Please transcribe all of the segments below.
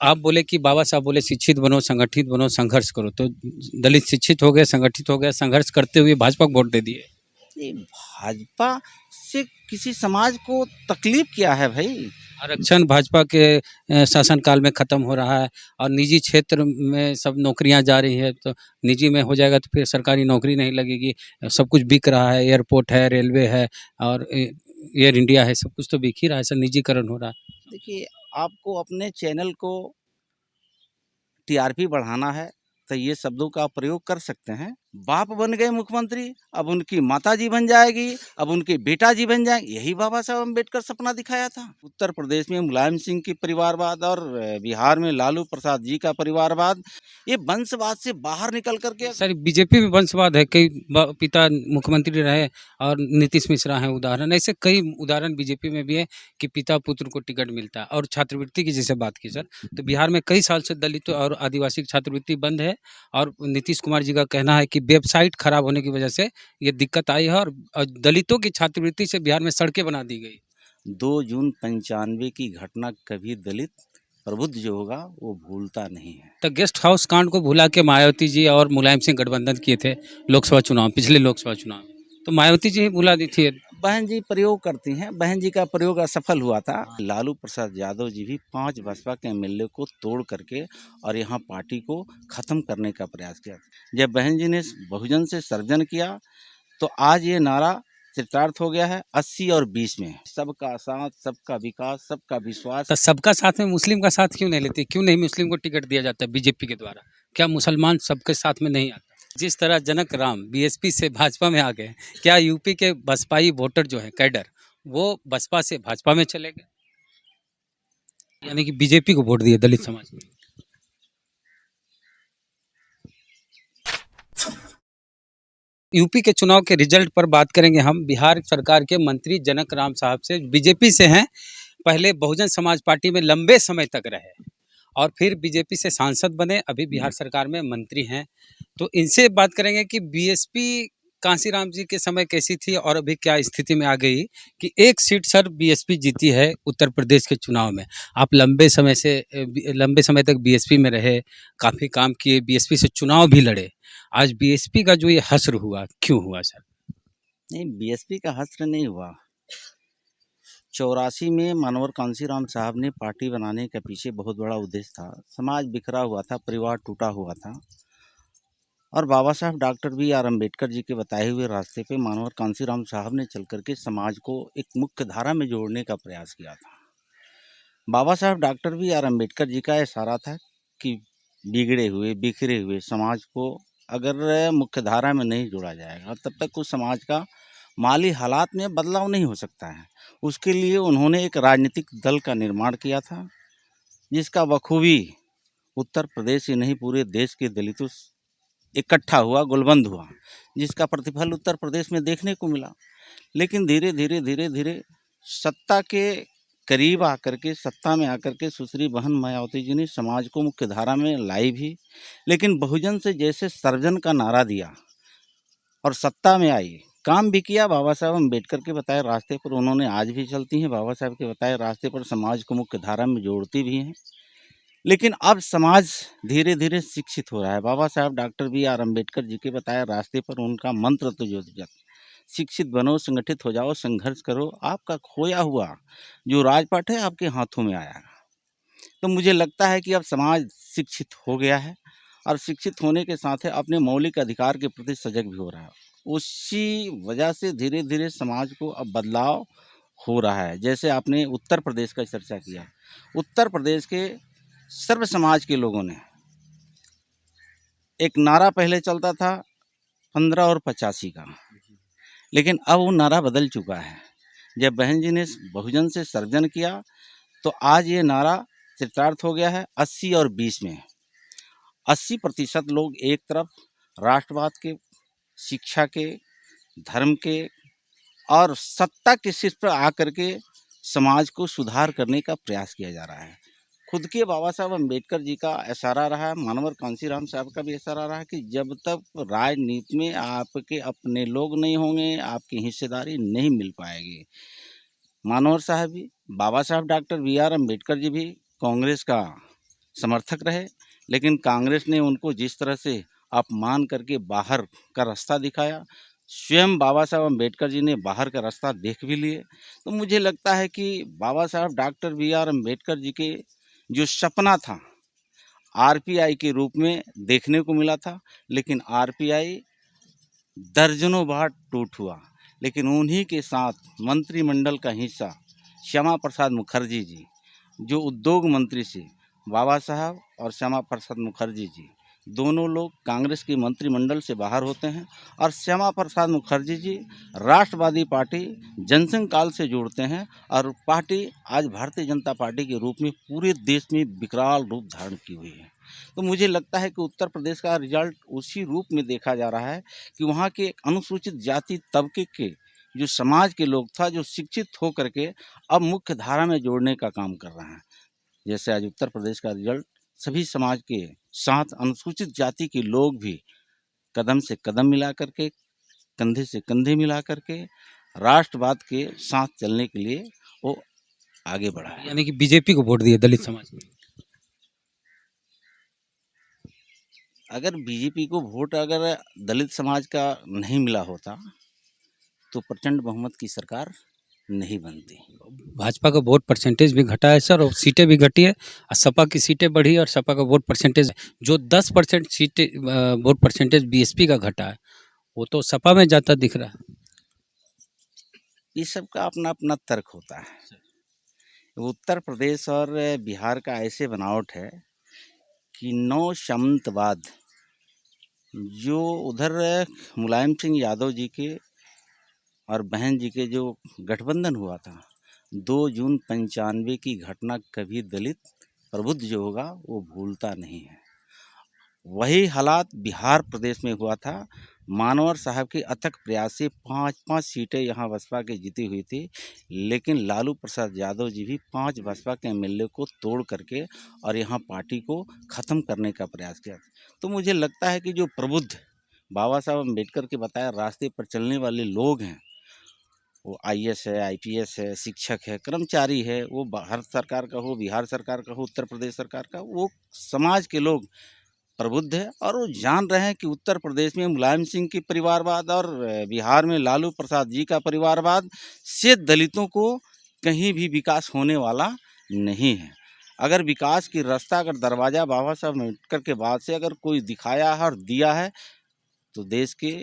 आप बोले कि बाबा साहब बोले शिक्षित बनो, संगठित बनो, संघर्ष करो, तो दलित शिक्षित हो गए, संगठित हो गए, संघर्ष करते हुए भाजपा को वोट दे दिए। ये भाजपा से किसी समाज को तकलीफ क्या है भाई? आरक्षण भाजपा के शासनकाल में खत्म हो रहा है और निजी क्षेत्र में सब नौकरियां जा रही है, तो निजी में हो जाएगा तो फिर सरकारी नौकरी नहीं लगेगी। सब कुछ बिक रहा है, एयरपोर्ट है, रेलवे है और एयर इंडिया है, सब कुछ तो बिक ही रहा है, सब निजीकरण हो रहा है। देखिए, आपको अपने चैनल को टीआरपी बढ़ाना है तो ये शब्दों का प्रयोग कर सकते हैं। बाप बन गए मुख्यमंत्री, अब उनकी माता जी बन जाएगी, अब उनके बेटा जी बन जाएंगे। यही बाबा साहब अम्बेडकर सपना दिखाया था। उत्तर प्रदेश में मुलायम सिंह की परिवारवाद और बिहार में लालू प्रसाद जी का परिवारवाद, ये वंशवाद से बाहर निकल करके सर बीजेपी में वंशवाद है, कई पिता मुख्यमंत्री रहे और नीतीश मिश्रा हैं उदाहरण, ऐसे कई उदाहरण बीजेपी में भी है कि पिता पुत्र को टिकट मिलता है। और छात्रवृत्ति की जैसे बात की सर, तो बिहार में कई साल से दलित और आदिवासी की छात्रवृत्ति बंद है और नीतीश कुमार जी का कहना है कि वेबसाइट खराब होने की वजह से ये दिक्कत आई है और दलितों की छात्रवृत्ति से बिहार में सड़कें बना दी गई। 2 जून 95 की घटना कभी दलित प्रबुद्ध जो होगा वो भूलता नहीं है। तो गेस्ट हाउस कांड को भुला के मायावती जी और मुलायम सिंह गठबंधन किए थे लोकसभा चुनाव, पिछले लोकसभा चुनाव में, तो मायावती जी ही भुला दी थी। बहन जी प्रयोग करती हैं, बहन जी का प्रयोग असफल हुआ था। लालू प्रसाद यादव जी भी 5 बसपा के एमएलए को तोड़ करके और यहाँ पार्टी को खत्म करने का प्रयास किया। जब बहन जी ने बहुजन से सर्जन किया तो आज ये नारा चरितार्थ हो गया है 80 और 20 में। सबका साथ, सबका विकास, सबका विश्वास। तो सबका साथ में मुस्लिम का साथ क्यों नहीं लेते, क्यों नहीं मुस्लिम को टिकट दिया जाता है बीजेपी के द्वारा? क्या मुसलमान सबके साथ में नहीं आता? जिस तरह जनक राम बीएसपी से भाजपा में आ गए, क्या यूपी के बसपाई वोटर जो है कैडर, वो बसपा से भाजपा में चले गए, यानी कि बीजेपी को वोट दिए दलित समाज में? यूपी के चुनाव के रिजल्ट पर बात करेंगे हम। बिहार सरकार के मंत्री जनक राम साहब से, बीजेपी से हैं, पहले बहुजन समाज पार्टी में लंबे समय तक रहे और फिर बीजेपी से सांसद बने, अभी बिहार सरकार में मंत्री हैं। तो इनसे बात करेंगे कि बीएसपी कांसीराम जी के समय कैसी थी और अभी क्या स्थिति में आ गई कि एक सीट सर बीएसपी जीती है उत्तर प्रदेश के चुनाव में। आप लंबे समय तक बीएसपी में रहे, काफ़ी काम किए, बीएसपी से चुनाव भी लड़े। आज बीएसपी का जो ये हश्र हुआ, क्यों हुआ सर? नहीं, बीएसपी का हश्र नहीं हुआ। 84 में मानवर कांसीराम साहब ने पार्टी बनाने के पीछे बहुत बड़ा उद्देश्य था। समाज बिखरा हुआ था, परिवार टूटा हुआ था और बाबा साहब डॉक्टर बी.आर. अम्बेडकर जी के बताए हुए रास्ते पे मानवर कांसीराम साहब ने चल करके समाज को एक मुख्य धारा में जोड़ने का प्रयास किया था। बाबा साहब डॉक्टर बी.आर. अम्बेडकर जी का इशारा था कि बिगड़े हुए, बिखरे हुए समाज को अगर मुख्य धारा में नहीं जोड़ा जाएगा तब तक उस समाज का माली हालात में बदलाव नहीं हो सकता है। उसके लिए उन्होंने एक राजनीतिक दल का निर्माण किया था, जिसका बखूबी उत्तर प्रदेश ही नहीं पूरे देश के दलितों इकट्ठा हुआ, गुलबंद हुआ, जिसका प्रतिफल उत्तर प्रदेश में देखने को मिला। लेकिन धीरे धीरे सत्ता के करीब आकर के, सत्ता में आकर के सुश्री बहन मायावती जी ने समाज को मुख्य धारा में लाई भी, लेकिन बहुजन से जैसे सर्जन का नारा दिया और सत्ता में आई, काम भी किया। बाबा साहब अम्बेडकर के बताए रास्ते पर उन्होंने आज भी चलती हैं, बाबा साहब के बताए रास्ते पर समाज को मुख्य धारा में जोड़ती भी हैं। लेकिन अब समाज धीरे धीरे शिक्षित हो रहा है। बाबा साहब डॉक्टर बी.आर. अम्बेडकर जी के बताए रास्ते पर उनका मंत्र तो जो शिक्षित बनो, संगठित हो जाओ, संघर्ष करो, आपका खोया हुआ जो राजपाट है आपके हाथों में आया। तो मुझे लगता है कि अब समाज शिक्षित हो गया है और शिक्षित होने के साथ है अपने मौलिक अधिकार के प्रति सजग भी हो रहा है। उसी वजह से धीरे धीरे समाज को अब बदलाव हो रहा है। जैसे आपने उत्तर प्रदेश का चर्चा किया, उत्तर प्रदेश के सर्व समाज के लोगों ने एक नारा पहले चलता था 15 और 85 का, लेकिन अब वो नारा बदल चुका है। जब बहन जी ने बहुजन से सर्जन किया तो आज ये नारा चरितार्थ हो गया है 80 और 20 में। 80% लोग एक तरफ राष्ट्रवाद के, शिक्षा के, धर्म के और सत्ता के शीर्ष पर आकर के समाज को सुधार करने का प्रयास किया जा रहा है। खुद के बाबा साहब अम्बेडकर जी का इशारा रहा है, मानवर कांसीराम साहब का भी इशारा रहा कि जब तक राजनीति में आपके अपने लोग नहीं होंगे, आपकी हिस्सेदारी नहीं मिल पाएगी। मानवर साहब भी, बाबा साहब डॉक्टर बी.आर. अम्बेडकर जी भी कांग्रेस का समर्थक रहे, लेकिन कांग्रेस ने उनको जिस तरह से अपमान करके बाहर का रास्ता दिखाया, स्वयं बाबा साहब अम्बेडकर जी ने बाहर का रास्ता देख भी लिए। तो मुझे लगता है कि बाबा साहब doctor B are Ambedkar ji के जो सपना था आरपीआई के रूप में देखने को मिला था, लेकिन आरपीआई दर्जनों बार टूट हुआ, लेकिन उन्हीं के साथ मंत्रिमंडल का हिस्सा श्यामा प्रसाद मुखर्जी जी, जो उद्योग मंत्री से बाबा साहब और श्यामा प्रसाद मुखर्जी जी दोनों लोग कांग्रेस के मंत्रिमंडल से बाहर होते हैं, और श्यामा प्रसाद मुखर्जी जी राष्ट्रवादी पार्टी जनसंघ काल से जुड़ते हैं, और पार्टी आज भारतीय जनता पार्टी के रूप में पूरे देश में विकराल रूप धारण की हुई है। तो मुझे लगता है कि उत्तर प्रदेश का रिजल्ट उसी रूप में देखा जा रहा है कि वहाँ के एक अनुसूचित जाति तबके के जो समाज के लोग था, जो शिक्षित होकर के अब मुख्य धारा में जोड़ने का काम कर रहे हैं। जैसे आज उत्तर प्रदेश का रिजल्ट सभी समाज के साथ अनुसूचित जाति के लोग भी कदम से कदम मिला करके, कंधे से कंधे मिला करके राष्ट्रवाद के साथ चलने के लिए वो आगे बढ़ा है। यानी कि बीजेपी को वोट दिए दलित समाज ने। अगर बीजेपी को वोट अगर दलित समाज का नहीं मिला होता तो प्रचंड बहुमत की सरकार नहीं बनती। भाजपा का वोट परसेंटेज भी घटा है सर, और सीटें भी घटी है, और सपा की सीटें बढ़ी और सपा का वोट परसेंटेज जो 10% सीटें वोट परसेंटेज बीएसपी का घटा है, वो तो सपा में जाता दिख रहा है। ये सब का अपना अपना तर्क होता है। उत्तर प्रदेश और बिहार का ऐसे बनावट है कि नौ सामंतवाद जो उधर मुलायम सिंह यादव जी के और बहन जी के जो गठबंधन हुआ था, 2 जून 95 की घटना कभी दलित प्रबुद्ध जो होगा वो भूलता नहीं है। वही हालात बिहार प्रदेश में हुआ था। मानवर साहब के अथक प्रयास से 5-5 सीटें यहाँ बसपा की जीती हुई थी, लेकिन लालू प्रसाद यादव जी भी 5 बसपा के एमएलए को तोड़ करके और यहाँ पार्टी को ख़त्म करने का प्रयास किया। तो मुझे लगता है कि जो प्रबुद्ध बाबा साहब अम्बेडकर के बताए रास्ते पर चलने वाले लोग हैं, वो आईएएस है, आईपीएस है, शिक्षक है, कर्मचारी है, वो भारत सरकार का हो, बिहार सरकार का हो, उत्तर प्रदेश सरकार का, वो समाज के लोग प्रबुद्ध है, और वो जान रहे हैं कि उत्तर प्रदेश में मुलायम सिंह की परिवारवाद और बिहार में लालू प्रसाद जी का परिवारवाद से दलितों को कहीं भी विकास होने वाला नहीं है। अगर विकास की रास्ता, अगर दरवाज़ा बाबा साहब अम्बेडकर के बाद से अगर कोई दिखाया है और दिया है, तो देश के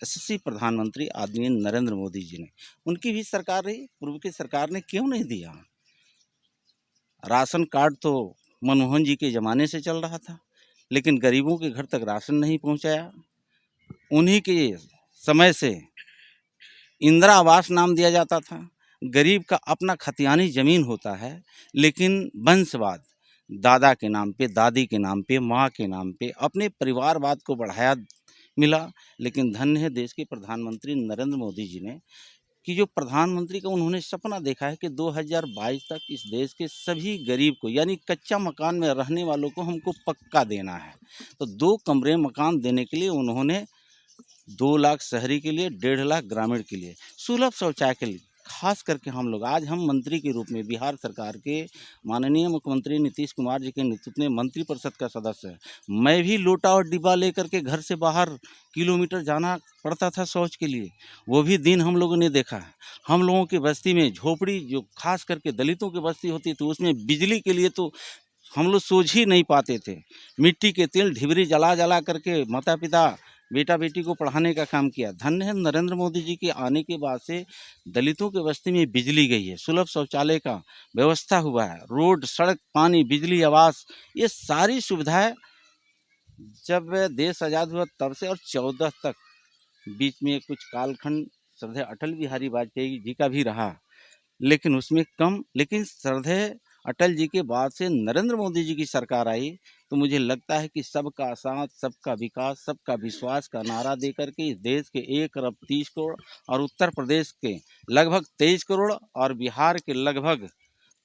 यशस्वी प्रधानमंत्री आदरणीय नरेंद्र मोदी जी ने, उनकी भी सरकार रही, पूर्व की सरकार ने क्यों नहीं दिया। राशन कार्ड तो मनमोहन जी के ज़माने से चल रहा था, लेकिन गरीबों के घर तक राशन नहीं पहुंचाया। उन्हीं के समय से इंदिरा आवास नाम दिया जाता था। गरीब का अपना खतियानी ज़मीन होता है, लेकिन वंशवाद दादा के नाम पे, दादी के नाम पे, माँ के नाम पे अपने परिवारवाद को बढ़ाया मिला। लेकिन धन्य है देश के प्रधानमंत्री नरेंद्र मोदी जी ने कि जो प्रधानमंत्री का उन्होंने सपना देखा है कि 2022 तक इस देश के सभी गरीब को, यानी कच्चा मकान में रहने वालों को हमको पक्का देना है। तो 2 कमरे मकान देने के लिए उन्होंने 2 लाख शहरी के लिए, 1.5 लाख ग्रामीण के लिए, सुलभ शौचालय के लिए, खास करके हम मंत्री के रूप में बिहार सरकार के माननीय मुख्यमंत्री नीतीश कुमार जी के नेतृत्व में मंत्रिपरिषद का सदस्य है। मैं भी लोटा और डिब्बा लेकर के घर से बाहर किलोमीटर जाना पड़ता था शौच के लिए, वो भी दिन हम लोगों ने देखा है। हम लोगों की बस्ती में झोपड़ी, जो खास करके दलितों की बस्ती होती थी, उसमें बिजली के लिए तो हम लोग सोच ही नहीं पाते थे। मिट्टी के तेल ढिबरी जला जला करके माता पिता बेटा बेटी को पढ़ाने का काम किया। धन्य है नरेंद्र मोदी जी के आने के बाद से दलितों के बस्ती में बिजली गई है, सुलभ शौचालय का व्यवस्था हुआ है, रोड, सड़क, पानी, बिजली, आवास, ये सारी सुविधाएं जब देश आज़ाद हुआ तब से और 14 तक, बीच में कुछ कालखंड श्रद्धेय अटल बिहारी वाजपेयी जी का भी रहा, लेकिन उसमें कम। लेकिन श्रद्धेय अटल जी के बाद से नरेंद्र मोदी जी की सरकार आई, तो मुझे लगता है कि सबका साथ, सबका विकास, सबका विश्वास का नारा देकर के इस देश के 1 अरब 30 करोड़ और उत्तर प्रदेश के लगभग 23 करोड़ और बिहार के लगभग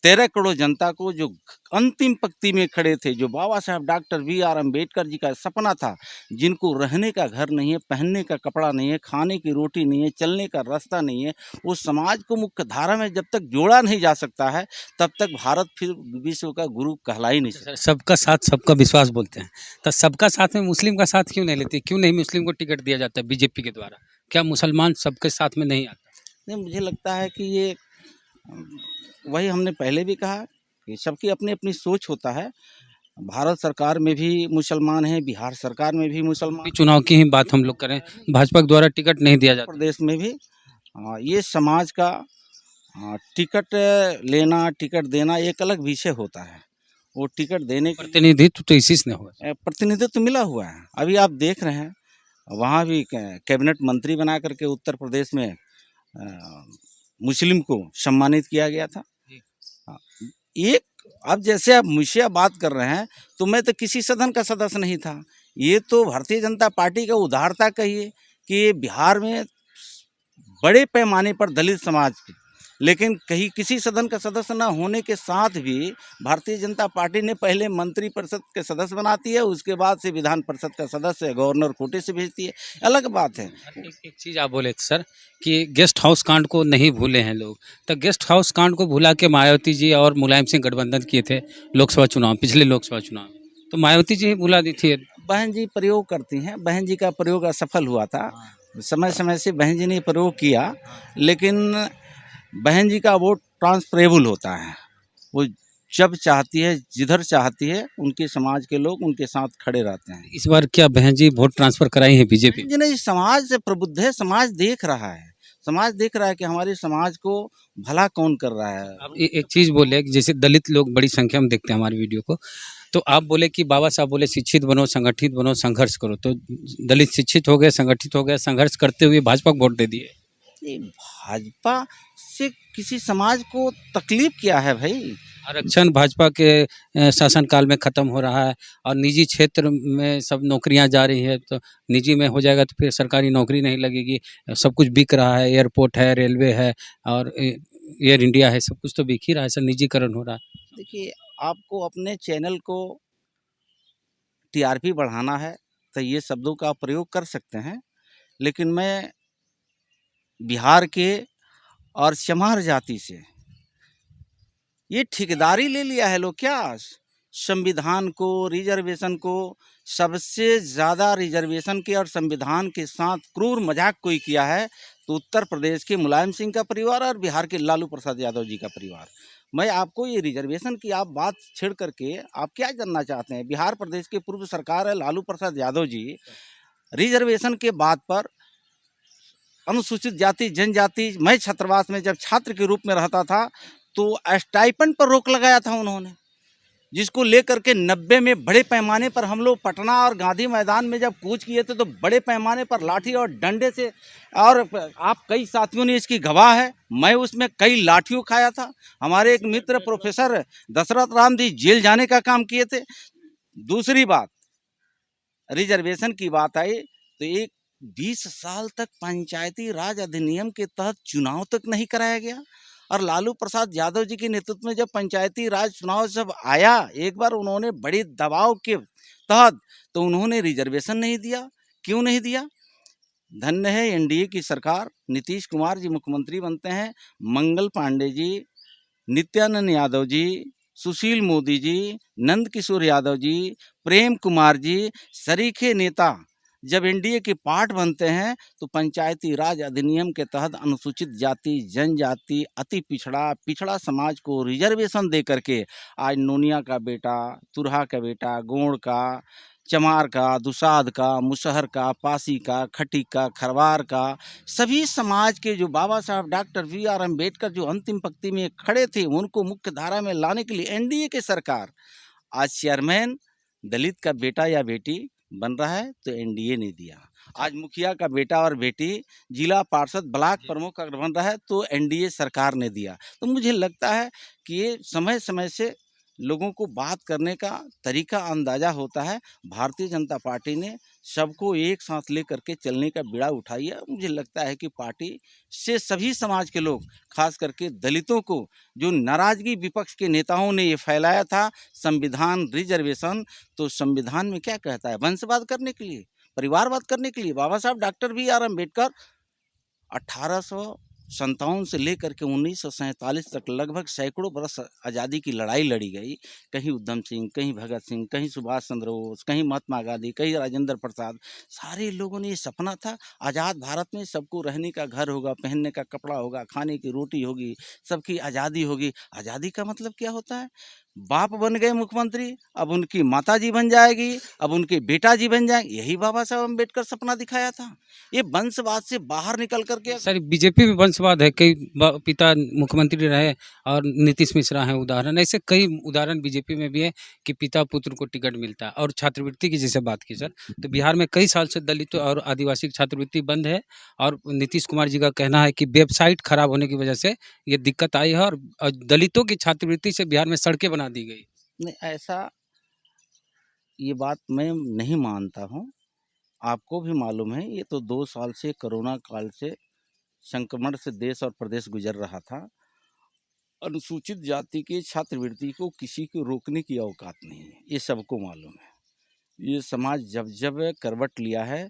13 करोड़ जनता को जो अंतिम पंक्ति में खड़े थे, जो बाबा साहब डॉक्टर बी.आर. अम्बेडकर जी का सपना था, जिनको रहने का घर नहीं है, पहनने का कपड़ा नहीं है, खाने की रोटी नहीं है, चलने का रास्ता नहीं है, उस समाज को मुख्य धारा में जब तक जोड़ा नहीं जा सकता है, तब तक भारत फिर विश्व का गुरु कहला ही नहीं सकता। सबका साथ सबका विश्वास बोलते हैं, तो सबका साथ में मुस्लिम का साथ क्यों नहीं लेते? क्यों नहीं मुस्लिम को टिकट दिया जाता है बीजेपी के द्वारा? क्या मुसलमान सबके साथ में नहीं आता? नहीं, मुझे लगता है कि ये वही हमने पहले भी कहा कि सबकी अपनी अपनी सोच होता है। भारत सरकार में भी मुसलमान हैं, बिहार सरकार में भी मुसलमान, चुनाव की ही बात हम लोग करें, भाजपा के द्वारा टिकट नहीं दिया जाता। प्रदेश में भी ये समाज का टिकट लेना, टिकट देना एक अलग विषय होता है। वो टिकट देने के प्रतिनिधित्व तो इसी से हुआ। प्रतिनिधित्व मिला हुआ है। अभी आप देख रहे हैं, वहाँ भी कैबिनेट मंत्री बना करके उत्तर प्रदेश में मुस्लिम को सम्मानित किया गया था। एक अब जैसे आप मुझसे बात कर रहे हैं, तो मैं तो किसी सदन का सदस्य नहीं था। ये तो भारतीय जनता पार्टी का उदारता कहिए कि बिहार में बड़े पैमाने पर दलित समाज के, लेकिन कहीं किसी सदन का सदस्य न होने के साथ भी भारतीय जनता पार्टी ने पहले मंत्री परिषद के सदस्य बनाती है, उसके बाद से विधान परिषद का सदस्य गवर्नर कोटे से भेजती है। अलग बात है। एक चीज़ आप बोले थे सर कि गेस्ट हाउस कांड को नहीं भूले हैं लोग, तो गेस्ट हाउस कांड को भुला के मायावती जी और मुलायम सिंह गठबंधन किए थे लोकसभा चुनाव, पिछले लोकसभा चुनाव में, तो मायावती जी ही भुला दी थी। बहन जी प्रयोग करती हैं, बहन जी का प्रयोग असफल हुआ था। समय समय से बहन जी ने प्रयोग किया, लेकिन बहन जी का वोट ट्रांसफरेबल होता है। वो जब चाहती है, जिधर चाहती है, उनके समाज के लोग उनके साथ खड़े रहते हैं। इस बार क्या बहन जी वोट ट्रांसफर कराई है बीजेपी? जी नहीं, समाज से प्रबुद्ध है, समाज देख रहा है, समाज देख रहा है कि हमारे समाज को भला कौन कर रहा है। आप एक चीज़ बोले कि जैसे दलित लोग बड़ी संख्या में देखते हैं हमारी वीडियो को, तो आप बोले कि बाबा साहब बोले शिक्षित बनो, संगठित बनो, संघर्ष करो, तो दलित शिक्षित हो गए, संगठित हो गए, संघर्ष करते हुए भाजपा को वोट दे दिए। ये भाजपा से किसी समाज को तकलीफ क्या है भाई? आरक्षण भाजपा के शासनकाल में ख़त्म हो रहा है और निजी क्षेत्र में सब नौकरियां जा रही है, तो निजी में हो जाएगा तो फिर सरकारी नौकरी नहीं लगेगी। सब कुछ बिक रहा है, एयरपोर्ट है, रेलवे है और एयर इंडिया है, सब कुछ तो बिक ही रहा है, सब निजीकरण हो रहा है। देखिए, आपको अपने चैनल को टीआरपी बढ़ाना है तो ये शब्दों का प्रयोग कर सकते हैं, लेकिन मैं बिहार के और चमार जाति से ये ठेकेदारी ले लिया है लोग क्या? संविधान को, रिजर्वेशन को, सबसे ज़्यादा रिजर्वेशन के और संविधान के साथ क्रूर मजाक कोई किया है तो उत्तर प्रदेश के मुलायम सिंह का परिवार और बिहार के लालू प्रसाद यादव जी का परिवार। मैं आपको ये रिजर्वेशन की आप बात छेड़ करके आप क्या जानना चाहते हैं? बिहार प्रदेश के पूर्व सरकार है लालू प्रसाद यादव जी, रिजर्वेशन के बात पर अनुसूचित जाति जनजाति, मैं छात्रावास में जब छात्र के रूप में रहता था तो स्टाइपेंड पर रोक लगाया था उन्होंने, जिसको लेकर के 90 में बड़े पैमाने पर हम लोग पटना और गांधी मैदान में जब कूच किए थे तो बड़े पैमाने पर लाठी और डंडे से, और आप कई साथियों ने इसकी गवाह है, मैं उसमें कई लाठियों खाया था। हमारे एक मित्र प्रोफेसर दशरथ राम जी जेल जाने का काम किए थे। दूसरी बात, रिजर्वेशन की बात आई तो एक 20 साल तक पंचायती राज अधिनियम के तहत चुनाव तक नहीं कराया गया, और लालू प्रसाद यादव जी के नेतृत्व में जब पंचायती राज चुनाव जब आया, एक बार उन्होंने बड़े दबाव के तहत तो उन्होंने रिजर्वेशन नहीं दिया। क्यों नहीं दिया? धन्य है एनडीए की सरकार, नीतीश कुमार जी मुख्यमंत्री बनते हैं, मंगल पांडे जी, नित्यानंद यादव जी, सुशील मोदी जी, नंद किशोर यादव जी, प्रेम कुमार जी, सरीखे नेता जब एनडीए के पार्ट बनते हैं तो पंचायती राज अधिनियम के तहत अनुसूचित जाति, जनजाति, अति पिछड़ा समाज को रिजर्वेशन दे करके आज नोनिया का बेटा, तुरहा का बेटा, गोंड का, चमार का, दुसाध का, मुसहर का, पासी का, खटी का, खरवार का, सभी समाज के जो बाबा साहब डॉक्टर बी.आर. अम्बेडकर जो अंतिम पंक्ति में खड़े थे, उनको मुख्य धारा में लाने के लिए एनडीए की सरकार आज चेयरमैन दलित का बेटा या बेटी बन रहा है तो एनडीए ने दिया। आज मुखिया का बेटा और बेटी जिला पार्षद ब्लॉक प्रमुख बन रहा है तो एनडीए सरकार ने दिया। तो मुझे लगता है कि ये समय समय से लोगों को बात करने का तरीका अंदाज़ा होता है। भारतीय जनता पार्टी ने सबको एक साथ लेकर के चलने का बीड़ा उठाई है। मुझे लगता है कि पार्टी से सभी समाज के लोग, खास करके दलितों को, जो नाराज़गी विपक्ष के नेताओं ने ये फैलाया था संविधान रिजर्वेशन, तो संविधान में क्या कहता है? वंशवाद करने के लिए, परिवारवाद करने के लिए। बाबा साहब डॉक्टर बी आर अम्बेडकर 1857 से लेकर के 1947 तक लगभग सैकड़ों बरस आज़ादी की लड़ाई लड़ी गई। कहीं उधम सिंह, कहीं भगत सिंह, कहीं सुभाष चंद्र बोस, कहीं महात्मा गांधी, कहीं राजेंद्र प्रसाद। सारे लोगों ने ये सपना था आज़ाद भारत में सबको रहने का घर होगा, पहनने का कपड़ा होगा, खाने की रोटी होगी, सबकी आज़ादी होगी। आज़ादी का मतलब क्या होता है? बाप बन गए मुख्यमंत्री, अब उनकी माताजी बन जाएगी, अब उनके बेटा जी बन जाएंगे। यही बाबा साहब अम्बेडकर सपना दिखाया था। ये वंशवाद से बाहर निकल करके सर बीजेपी में वंशवाद है, कई पिता मुख्यमंत्री रहे और नीतीश मिश्रा हैं उदाहरण, ऐसे कई उदाहरण बीजेपी में भी है कि पिता पुत्र को टिकट मिलता है। और छात्रवृत्ति की जैसे बात की सर, तो बिहार में कई साल से दलित और आदिवासी की छात्रवृत्ति बंद है और नीतीश कुमार जी का कहना है कि वेबसाइट खराब होने की वजह से ये दिक्कत आई है और दलितों की छात्रवृत्ति से बिहार में सड़कें बना दी गई। नहीं, ऐसा ये बात मैं नहीं मानता हूँ। आपको भी मालूम है ये तो 2 साल से कोरोना काल से संक्रमण से देश और प्रदेश गुजर रहा था। अनुसूचित जाति के छात्रवृत्ति को किसी को रोकने की औकात नहीं है, ये सबको मालूम है। ये समाज जब जब करवट लिया है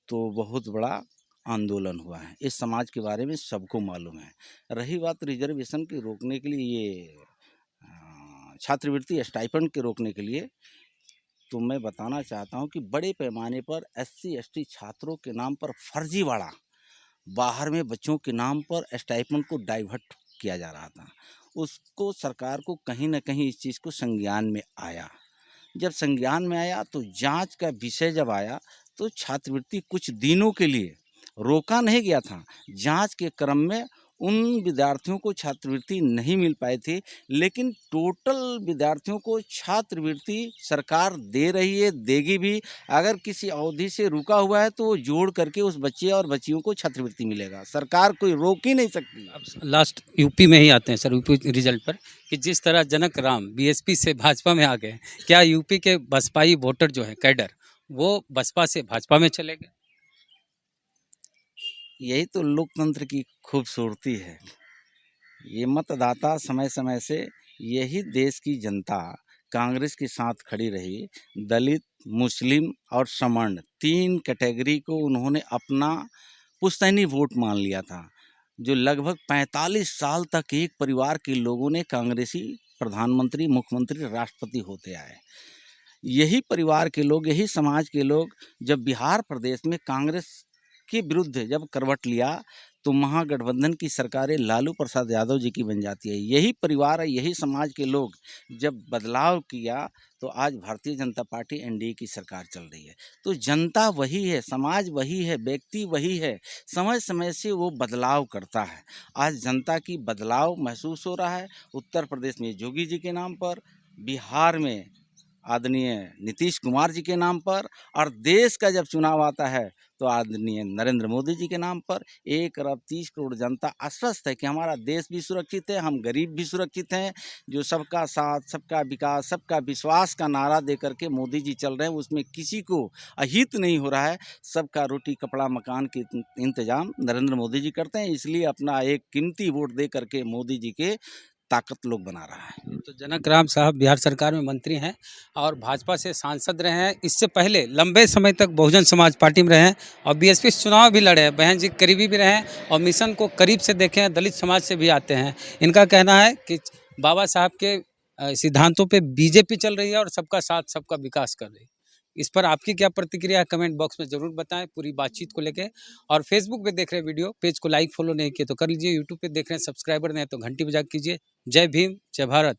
तो बहुत बड़ा आंदोलन हुआ है। इस समाज के बारे में सबको मालूम है। रही बात रिजर्वेशन के रोकने के लिए, ये छात्रवृत्ति स्टाइपेंड के रोकने के लिए, तो मैं बताना चाहता हूँ कि बड़े पैमाने पर SC ST छात्रों के नाम पर फर्जीवाड़ा, बाहर में बच्चों के नाम पर स्टाइपेंड को डाइवर्ट किया जा रहा था। उसको सरकार को कहीं न कहीं इस चीज़ को संज्ञान में आया। जब संज्ञान में आया तो जांच का विषय जब आया तो छात्रवृत्ति कुछ दिनों के लिए रोका नहीं गया था। जांच के क्रम में उन विद्यार्थियों को छात्रवृत्ति नहीं मिल पाई थी, लेकिन टोटल विद्यार्थियों को छात्रवृत्ति सरकार दे रही है, देगी भी। अगर किसी अवधि से रुका हुआ है तो वो जोड़ करके उस बच्चे और बच्चियों को छात्रवृत्ति मिलेगा। सरकार कोई रोक ही नहीं सकती। अब लास्ट यूपी में ही आते हैं सर, यूपी रिजल्ट पर, कि जिस तरह जनक राम बीएसपी से भाजपा में आ गए, क्या यूपी के बसपाई वोटर जो है कैडर, वो बसपा से भाजपा में चले गए? यही तो लोकतंत्र की खूबसूरती है। ये मतदाता समय समय से, यही देश की जनता कांग्रेस के साथ खड़ी रही। दलित, मुस्लिम और सवर्ण 3 कैटेगरी को उन्होंने अपना पुश्तैनी वोट मान लिया था। जो लगभग 45 साल तक एक परिवार के लोगों ने कांग्रेसी प्रधानमंत्री, मुख्यमंत्री, राष्ट्रपति होते आए। यही परिवार के लोग, यही समाज के लोग जब बिहार प्रदेश में कांग्रेस के विरुद्ध जब करवट लिया तो महागठबंधन की सरकारें लालू प्रसाद यादव जी की बन जाती है। यही परिवार, यही समाज के लोग जब बदलाव किया तो आज भारतीय जनता पार्टी NDA की सरकार चल रही है। तो जनता वही है, समाज वही है, व्यक्ति वही है। समय समय से वो बदलाव करता है। आज जनता की बदलाव महसूस हो रहा है। उत्तर प्रदेश में योगी जी के नाम पर, बिहार में आदरणीय नीतीश कुमार जी के नाम पर, और देश का जब चुनाव आता है तो आदरणीय नरेंद्र मोदी जी के नाम पर। 1 अरब 30 करोड़ जनता आश्वस्त है कि हमारा देश भी सुरक्षित है, हम गरीब भी सुरक्षित हैं। जो सबका साथ, सबका विकास, सबका विश्वास का नारा दे करके मोदी जी चल रहे हैं, उसमें किसी को अहित नहीं हो रहा है। सबका रोटी, कपड़ा, मकान के इंतजाम नरेंद्र मोदी जी करते हैं। इसलिए अपना एक कीमती वोट दे करके मोदी जी के ताकत लोग बना रहा है। तो जनक राम साहब बिहार सरकार में मंत्री हैं और भाजपा से सांसद रहे हैं। इससे पहले लंबे समय तक बहुजन समाज पार्टी में रहे हैं और बीएसपी से चुनाव भी लड़े हैं। बहन जी करीबी भी रहे हैं और मिशन को करीब से देखे हैं, दलित समाज से भी आते हैं। इनका कहना है कि बाबा साहब के सिद्धांतों पे बीजेपी चल रही है और सबका साथ, सबका विकास कर रही है। इस पर आपकी क्या प्रतिक्रिया है, कमेंट बॉक्स में ज़रूर बताएं पूरी बातचीत को लेके। और फेसबुक पे देख रहे हैं वीडियो, पेज को लाइक फॉलो नहीं किए तो कर लीजिए। यूट्यूब पे देख रहे हैं, सब्सक्राइबर नहीं तो घंटी बजा कीजिए। जय भीम, जय भारत।